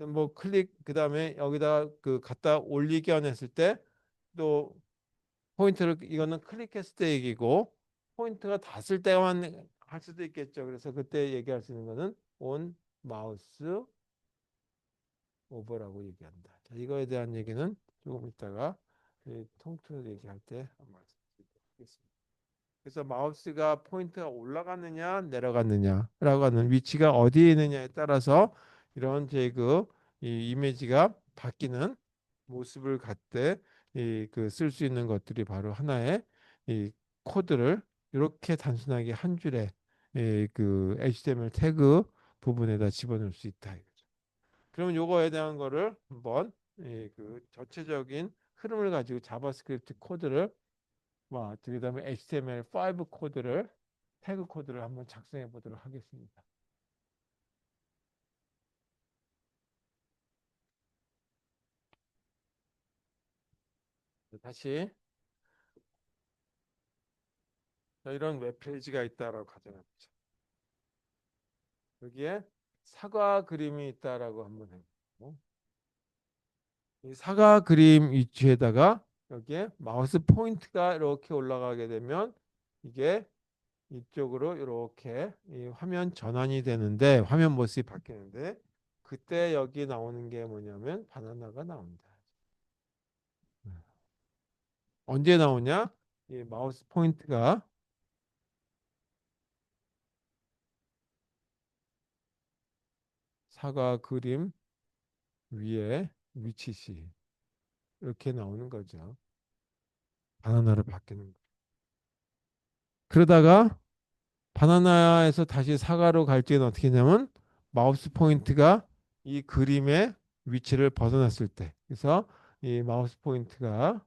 뭐 클릭 그다음에 여기다 그 갖다 올리기 안 했을 때 또 포인트를 이거는 클릭했을 때 얘기고 포인트가 닿았을 때만 할 수도 있겠죠. 그래서 그때 얘기할 수 있는 거는 온 마우스 오버라고 얘기한다. 자, 이거에 대한 얘기는 조금 이따가 통틀어 얘기할 때 한번 말씀드리도록 하겠습니다. 그래서 마우스가 포인트가 올라갔느냐 내려갔느냐라고 하는 위치가 어디에 있느냐에 따라서 이런 제그 이 이미지가 바뀌는 모습을 갖때 그 쓸 수 있는 것들이 바로 하나의 이 코드를 이렇게 단순하게 한 줄에 그 HTML 태그 부분에다 집어넣을 수 있다. 그러면 요거에 대한 거를 한번 그 전체적인 흐름을 가지고 자바스크립트 코드를 그다음에 HTML5 코드를 태그 코드를 한번 작성해 보도록 하겠습니다. 다시 이런 웹페이지가 있다라고 가정합니다. 여기에 사과 그림이 있다라고 한번 해보고 이 사과 그림 위치에다가 여기에 마우스 포인트가 이렇게 올라가게 되면 이게 이쪽으로 이렇게 이 화면 전환이 되는데 화면 모습이 바뀌는데 그때 여기 나오는 게 뭐냐면 바나나가 나옵니다. 언제 나오냐? 이 마우스 포인트가 사과 그림 위에 위치시 이렇게 나오는 거죠. 바나나로 바뀌는 거. 그러다가 바나나에서 다시 사과로 갈 때는 어떻게 되냐면 마우스 포인트가 이 그림의 위치를 벗어났을 때 그래서 이 마우스 포인트가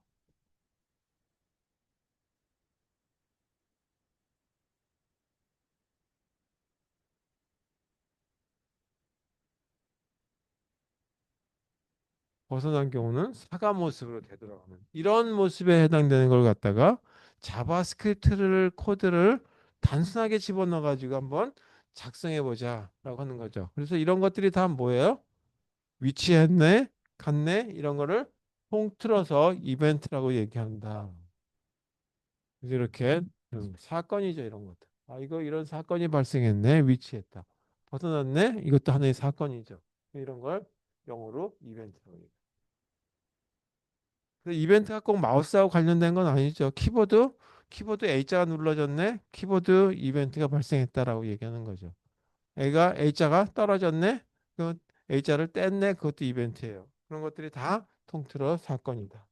벗어난 경우는 사과 모습으로 되돌아가는 이런 모습에 해당되는 걸 갖다가 자바스크립트를 코드를 단순하게 집어넣어 가지고 한번 작성해 보자라고 하는 거죠. 그래서 이런 것들이 다 뭐예요? 위치했네, 갔네 이런 거를 통틀어서 이벤트라고 얘기한다. 그래서 이렇게 사건이죠 이런 것들. 아 이거 이런 사건이 발생했네, 위치했다. 벗어났네, 이것도 하나의 사건이죠. 이런 걸 영어로 이벤트라고 얘기해요. 이벤트가 꼭 마우스하고 관련된 건 아니죠. 키보드 A자가 눌러졌네. 키보드 이벤트가 발생했다라고 얘기하는 거죠. A자가 떨어졌네. 그 A자를 뗐네. 그것도 이벤트예요. 그런 것들이 다 통틀어 사건이다.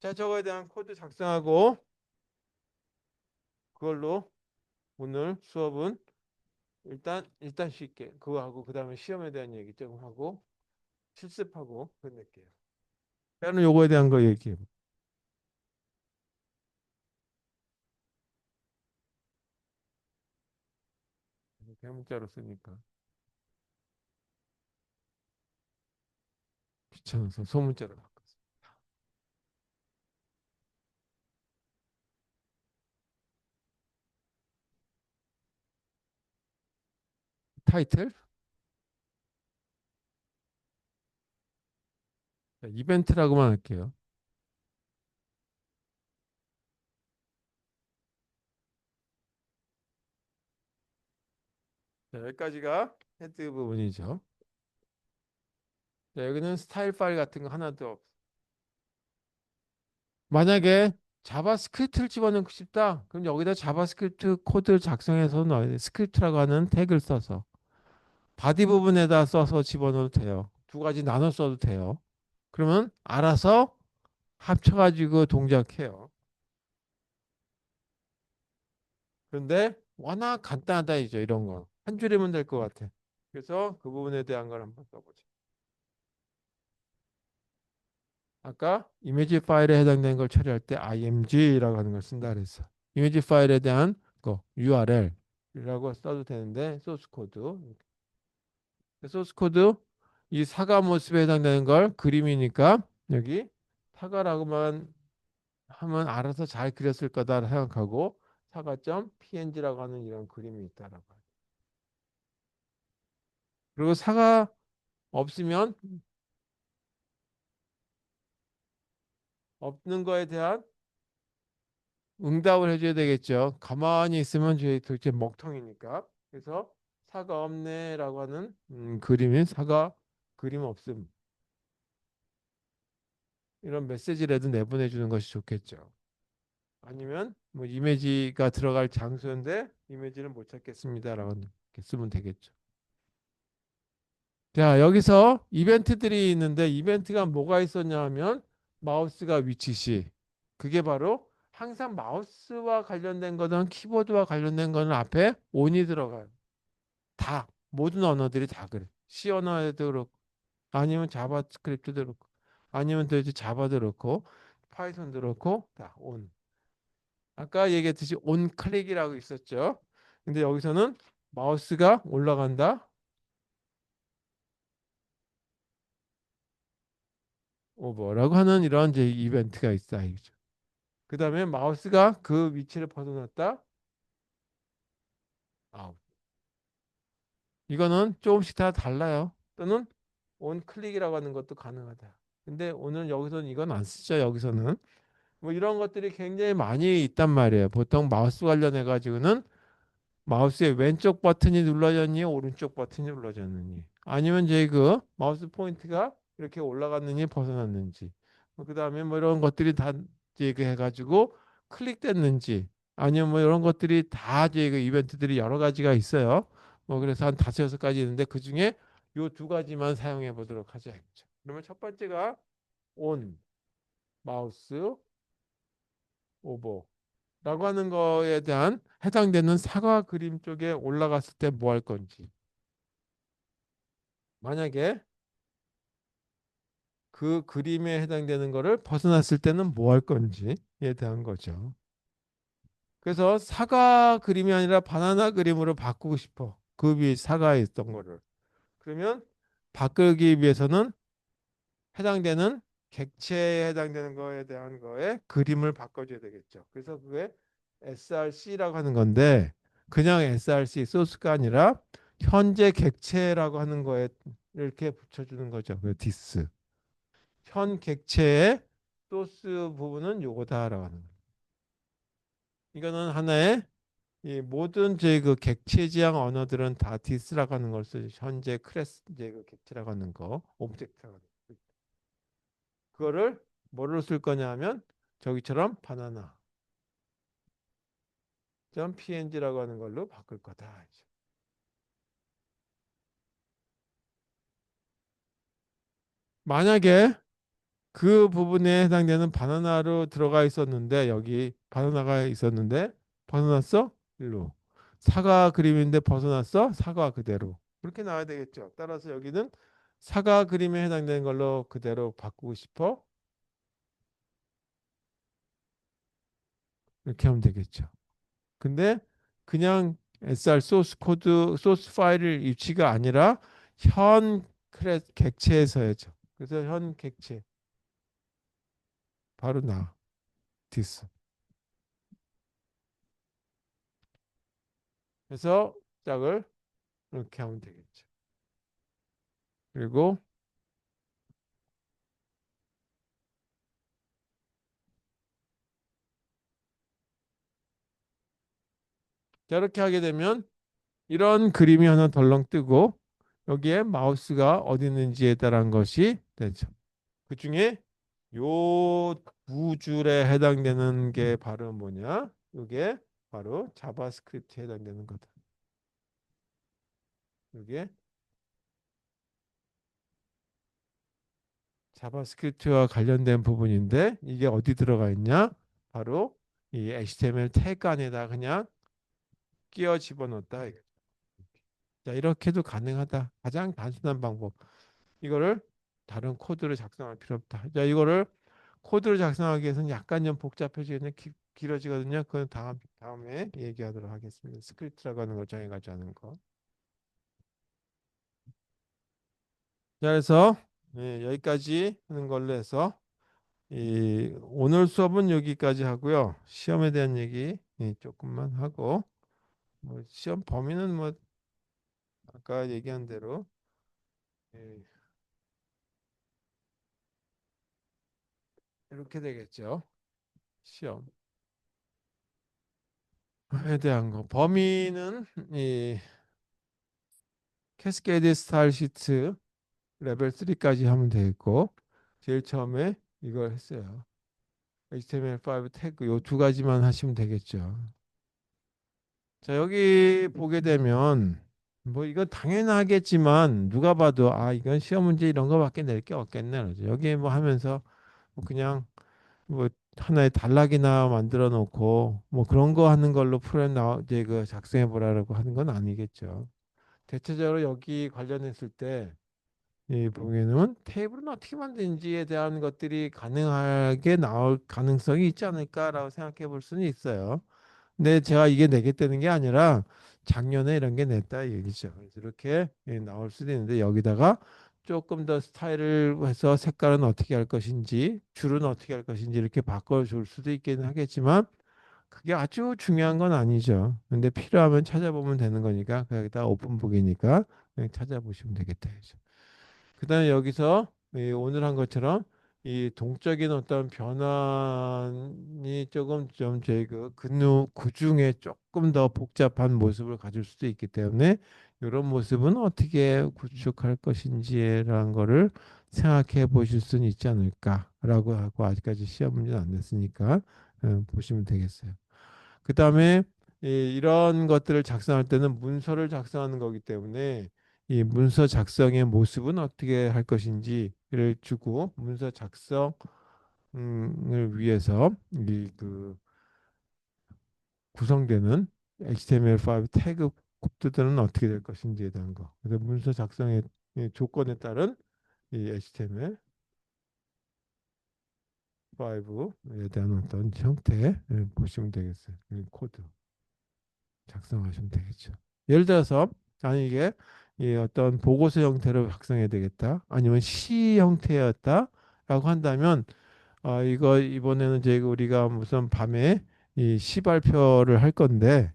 자, 저거에 대한 코드 작성하고 그걸로 오늘 수업은 일단 쉽게 그거 하고 그다음에 시험에 대한 얘기 좀 하고 실습하고 끝낼게요. 저는 요거에 대한 거 얘기해요. 대문자로 쓰니까 귀찮아서 소문자로 바꿨어요. 타이틀? 자, 이벤트라고만 할게요. 자, 여기까지가 헤드 부분이죠. 자, 여기는 스타일 파일 같은 거 하나도 없어. 만약에 자바스크립트를 집어넣고 싶다. 그럼 여기다 자바스크립트 코드 작성해서 넣어야 돼. 스크립트라고 하는 태그를 써서. 바디 부분에다 써서 집어넣어도 돼요. 두 가지 나눠 써도 돼요. 그러면 알아서 합쳐가지고 동작해요. 그런데 워낙 간단하다 이죠. 이런 거. 한 줄이면 될 것 같아. 그래서 그 부분에 대한 걸 한번 써보자. 아까 이미지 파일에 해당되는 걸 처리할 때 img라고 하는 걸 쓴다 그랬어. 이미지 파일에 대한 거 URL이라고 써도 되는데 소스 코드. 소스 코드 이 사과 모습에 해당되는 걸 그림이니까 여기 사과라고만 하면 알아서 잘 그렸을 거다 생각하고 사과.png라고 하는 이런 그림이 있다라고. 그리고 사과 없으면 없는 거에 대한 응답을 해줘야 되겠죠. 가만히 있으면 저희 도대체 먹통이니까. 그래서 사과 없네라고 하는 그림이 사과 그림 없음 이런 메시지라도 내보내 주는 것이 좋겠죠. 아니면 뭐 이미지가 들어갈 장소인데 이미지를 못 찾겠습니다라고 이렇게 쓰면 되겠죠. 자, 여기서 이벤트들이 있는데 이벤트가 뭐가 있었냐 하면 마우스가 위치시. 그게 바로 항상 마우스와 관련된 거든 키보드와 관련된 거는 앞에 on이 들어가요. 다 모든 언어들이 다 그래. C 언어에도 그렇고 아니면 자바스크립트도 그렇고 아니면 또 이제 자바도 그렇고 파이썬도 그렇고 다 on. 아까 얘기했듯이 on 클릭이라고 있었죠. 근데 여기서는 마우스가 올라간다. 오버라고 하는 이런 이제 이벤트가 있어. 그 다음에 마우스가 그 위치를 벗어났다. 아웃. 이거는 조금씩 다 달라요. 또는 온 클릭이라고 하는 것도 가능하다. 근데 오늘 여기서는 이건 안 쓰죠. 여기서는 뭐 이런 것들이 굉장히 많이 있단 말이에요. 보통 마우스 관련해 가지고는 마우스의 왼쪽 버튼이 눌러졌니, 오른쪽 버튼이 눌러졌느니, 아니면 이제 그 마우스 포인트가 이렇게 올라갔느니 벗어났는지, 그 다음에 뭐 이런 것들이 다 이제 그 해가지고 클릭됐는지, 아니면 뭐 이런 것들이 다 이제 그 이벤트들이 여러 가지가 있어요. 뭐 그래서 한 다섯 여섯 가지 있는데 그 중에 요 두 가지만 사용해 보도록 하죠. 그러면 첫 번째가 온 마우스 오버. 라고 하는 거에 대한 해당되는 사과 그림 쪽에 올라갔을 때 뭐 할 건지. 만약에 그 그림에 해당되는 거를 벗어났을 때는 뭐 할 건지에 대한 거죠. 그래서 사과 그림이 아니라 바나나 그림으로 바꾸고 싶어. 그 위에 사과에 있던 거를. 그러면 바꾸기 위해서는 해당되는 객체에 해당되는 거에 대한 거에 그림을 바꿔줘야 되겠죠. 그래서 그게 src라고 하는 건데 그냥 src 소스가 아니라 현재 객체라고 하는 거에 이렇게 붙여주는 거죠. 그 디스 현 객체의 소스 부분은 요거다라고 하는 거예요. 이거는 하나의 이 모든 제 그 객체 지향 언어들은 다 디스라고 하는 걸 쓰죠. 현재 클래스 이제 그 객체라고 하는 거, 오브젝트라고 하는 거. 그거를 뭐로 쓸 거냐 하면 저기처럼 바나나 .png라고 하는 걸로 바꿀 거다. 만약에 그 부분에 해당되는 바나나로 들어가 있었는데 여기 바나나가 있었는데 벗어났어? 일로. 사과 그림인데 벗어났어? 사과 그대로. 그렇게 나와야 되겠죠. 따라서 여기는 사과 그림에 해당되는 걸로 그대로 바꾸고 싶어? 이렇게 하면 되겠죠. 근데 그냥 SR 소스 코드 소스 파일을 위치가 아니라 현 객체에서야죠. 그래서 현 객체 바로 나 디스. 그래서 짝을 이렇게 하면 되겠죠. 그리고 자, 이렇게 하게 되면 이런 그림이 하나 덜렁 뜨고 여기에 마우스가 어디 있는지에 따른 것이 되죠. 그 중에 요 두 줄에 해당되는 게 바로 뭐냐? 이게 바로 자바스크립트에 해당되는 거다. 이게 자바스크립트와 관련된 부분인데 이게 어디 들어가 있냐? 바로 이 HTML 태그 안에다 그냥 끼워 집어넣었다. 자, 이렇게도 가능하다. 가장 단순한 방법. 이거를 다른 코드를 작성할 필요 없다. 자, 이거를 코드를 작성하기 위해서는 약간 좀 복잡해지거든요. 길어지거든요. 그건 다음에 얘기하도록 하겠습니다. 스크립트라고 하는 걸 정해가지고 하는 거. 자, 그래서 여기까지 하는 걸로 해서 오늘 수업은 여기까지 하고요. 시험에 대한 얘기 조금만 하고 뭐 시험 범위는 뭐 아까 얘기한 대로 예, 이렇게 되겠죠. 시험에 대한 거. 범위는 이 캐스케이드 스타일 시트 레벨 3까지 하면 되겠고 제일 처음에 이걸 했어요. HTML5 태그 요 두 가지만 하시면 되겠죠. 자, 여기 보게 되면 뭐 이건 당연하겠지만 누가 봐도 아 이건 시험 문제 이런 거밖에 낼 게 없겠네. 그러죠. 여기에 뭐 하면서 뭐 그냥 뭐 하나의 단락이나 만들어 놓고 뭐 그런 거 하는 걸로 이제 그 작성해 보라고 하는 건 아니겠죠. 대체적으로 여기 관련했을 때 이 보면은 테이블은 어떻게 만드는지에 대한 것들이 가능하게 나올 가능성이 있지 않을까라고 생각해 볼 수는 있어요. 근데 제가 이게 내겠다는 게 아니라 작년에 이런 게 냈다 이 얘기죠. 그래서 이렇게 나올 수도 있는데 여기다가 조금 더 스타일을 해서 색깔은 어떻게 할 것인지 줄은 어떻게 할 것인지 이렇게 바꿔줄 수도 있기는 하겠지만 그게 아주 중요한 건 아니죠. 근데 필요하면 찾아보면 되는 거니까 거기다 오픈북이니까 그냥 찾아보시면 되겠다. 그다음에 여기서 오늘 한 것처럼 이 동적인 어떤 변환이 조금 좀 저희 그 근육 구중에 조금 더 복잡한 모습을 가질 수도 있기 때문에 이런 모습은 어떻게 구축할 것인지라는 거를 생각해 보실 수는 있지 않을까라고 하고 아직까지 시험 문제는 안 냈으니까 보시면 되겠어요. 그다음에 이런 것들을 작성할 때는 문서를 작성하는 거기 때문에 이 문서 작성의 모습은 어떻게 할 것인지를 주고 문서 작성을 위해서 이 그 구성되는 HTML5 태그 코드들은 어떻게 될 것인지에 대한 거. 그래서 문서 작성의 조건에 따른 이 HTML5에 대한 어떤 형태 보시면 되겠어요. 이 코드. 작성하시면 되겠죠. 예를 들어서 아니 이게 이 어떤 보고서 형태로 작성해야 되겠다. 아니면 시 형태였다라고 한다면 이거 이번에는 이제 우리가 무슨 밤에 이 시 발표를 할 건데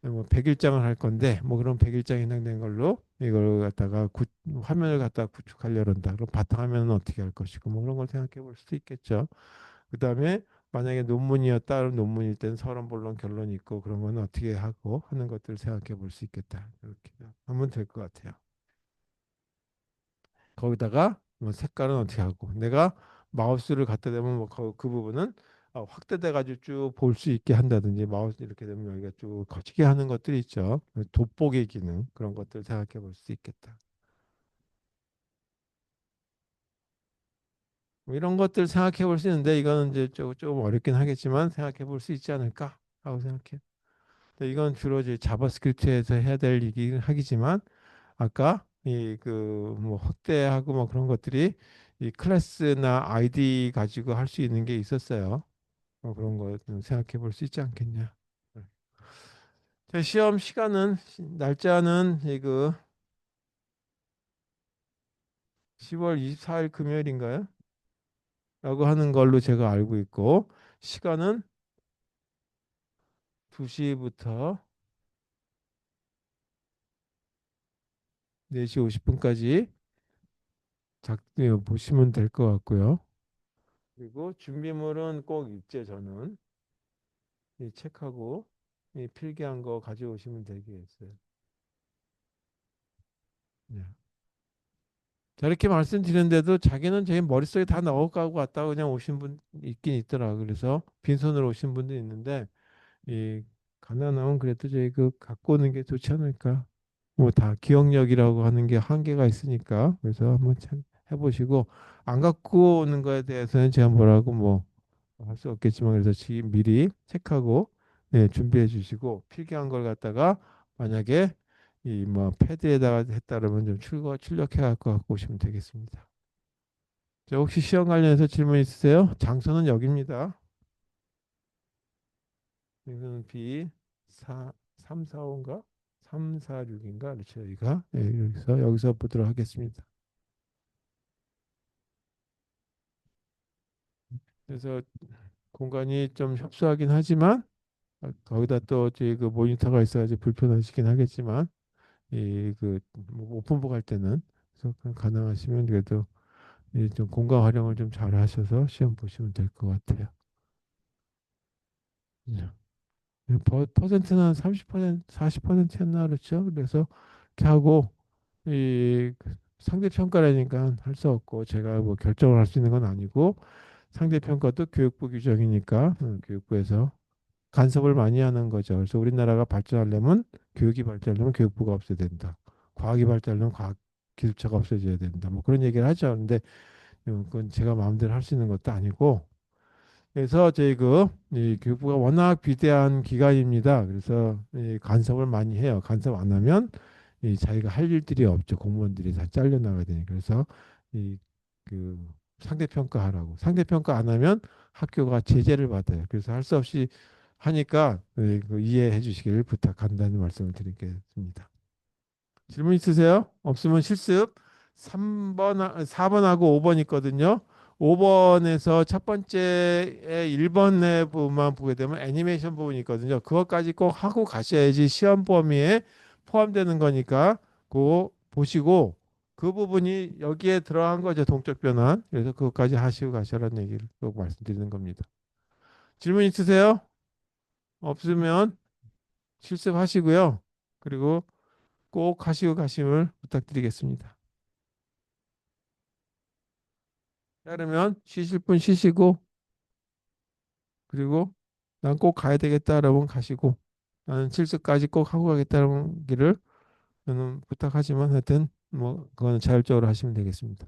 뭐 100일장을 할 건데 뭐 그런 100일장에 해당되는 걸로 이걸 갖다가 화면을 갖다가 구축하려고 한다. 그럼 바탕화면은 어떻게 할 것이고 뭐 그런 걸 생각해 볼 수도 있겠죠. 그다음에 만약에 논문이었다 그럼 논문일 때는 서론 본론 결론이 있고 그런 거는 어떻게 하고 하는 것들을 생각해 볼 수 있겠다 이렇게 하면 될 것 같아요. 거기다가 뭐 색깔은 어떻게 하고 내가 마우스를 갖다 대면 뭐 그 부분은 확대돼 가지고 쭉 볼 수 있게 한다든지 마우스 이렇게 되면 여기가 쭉 커지게 하는 것들이 있죠. 돋보기 기능 그런 것들 생각해 볼 수 있겠다. 뭐 이런 것들 생각해 볼 수 있는데 이거는 이제 조금 어렵긴 하겠지만 생각해 볼 수 있지 않을까 하고 생각해요. 근데 이건 주로 이제 자바스크립트에서 해야 될 얘기긴 하겠지만 아까 이 그 뭐 확대하고 뭐 그런 것들이 이 클래스나 아이디 가지고 할 수 있는 게 있었어요. 그런 거 좀 생각해 볼 수 있지 않겠냐. 네. 제 시험 시간은 날짜는 이거 10월 24일 금요일인가요? 라고 하는 걸로 제가 알고 있고 시간은 2시부터 4시 50분까지 보시면 될 것 같고요. 그리고 준비물은 꼭 있죠, 저는. 이 책하고 이 필기한 거 가져오시면 되겠어요. 네. 자, 이렇게 말씀드렸는데도 자기는 제 머릿속에 다 넣을 것 같다고 그냥 오신 분 있긴 있더라고요. 그래서 빈손으로 오신 분도 있는데 이 가난하면 그래도 저희 그 갖고 오는 게 좋지 않을까. 뭐 다 기억력이라고 하는 게 한계가 있으니까 그래서 한번 참 해보시고 안 갖고 오는 거에 대해서는 제가 뭐라고 뭐 할 수 없겠지만 그래서 지금 미리 체크하고 준비해 주시고 필기한 걸 갖다가 만약에 이 뭐 패드에다가 했다 그러면 좀 출력해 갖고 갖고 오시면 되겠습니다. 자, 혹시 시험 관련해서 질문 있으세요? 장소는 여기입니다. 여기는 B 4 3 4 5인가? 3 4 6인가? 그렇죠. 여기가. 예, 여기서 보도록 하겠습니다. 그래서 공간이 좀 협소하긴 하지만 거기다 또 저희 그 모니터가 있어야지 불편하시긴 하겠지만 이그 오픈북 할 때는 그래서 가능하시면 그래도 이좀 공간 활용을 좀 잘 하셔서 시험 보시면 될 것 같아요. 네. 퍼센트는 30% 40%였나 그렇죠. 그래서 이렇게 하고 이 상대 평가라니까 할 수 없고 제가 뭐 결정을 할 수 있는 건 아니고 상대 평가도 교육부 규정이니까 교육부에서 간섭을 많이 하는 거죠. 그래서 우리나라가 발전하려면 교육이 발전하려면 교육부가 없어야 된다. 과학이 발전하려면 과학 기술처가 없어져야 된다. 뭐 그런 얘기를 하죠. 근데 그건 제가 마음대로 할 수 있는 것도 아니고 그래서 저희 이 교육부가 워낙 비대한 기관입니다. 그래서 이 간섭을 많이 해요. 간섭 안 하면 이 자기가 할 일들이 없죠. 공무원들이 다 잘려나가야 되니까. 그래서 이 그 상대평가하라고. 상대평가 안 하면 학교가 제재를 받아요. 그래서 할 수 없이 하니까 그 이해해 주시기를 부탁한다는 말씀을 드리겠습니다. 질문 있으세요? 없으면 실습 3번, 4번하고 5번 있거든요. 5번에서 첫 번째 1번의 부분만 보게 되면 애니메이션 부분이 있거든요. 그것까지 꼭 하고 가셔야지 시험 범위에 포함되는 거니까 그거 보시고 그 부분이 여기에 들어간 거죠. 동적 변환. 그래서 그것까지 하시고 가셔라는 얘기를 꼭 말씀드리는 겁니다. 질문 있으세요? 없으면 실습하시고요. 그리고 꼭 하시고 가심을 부탁드리겠습니다. 그러면 쉬실 분 쉬시고 그리고 난 꼭 가야 되겠다 여러분 가시고 나는 실습까지 꼭 하고 가겠다는 길을 저는 부탁하지만 하여튼 뭐 그거는 자율적으로 하시면 되겠습니다.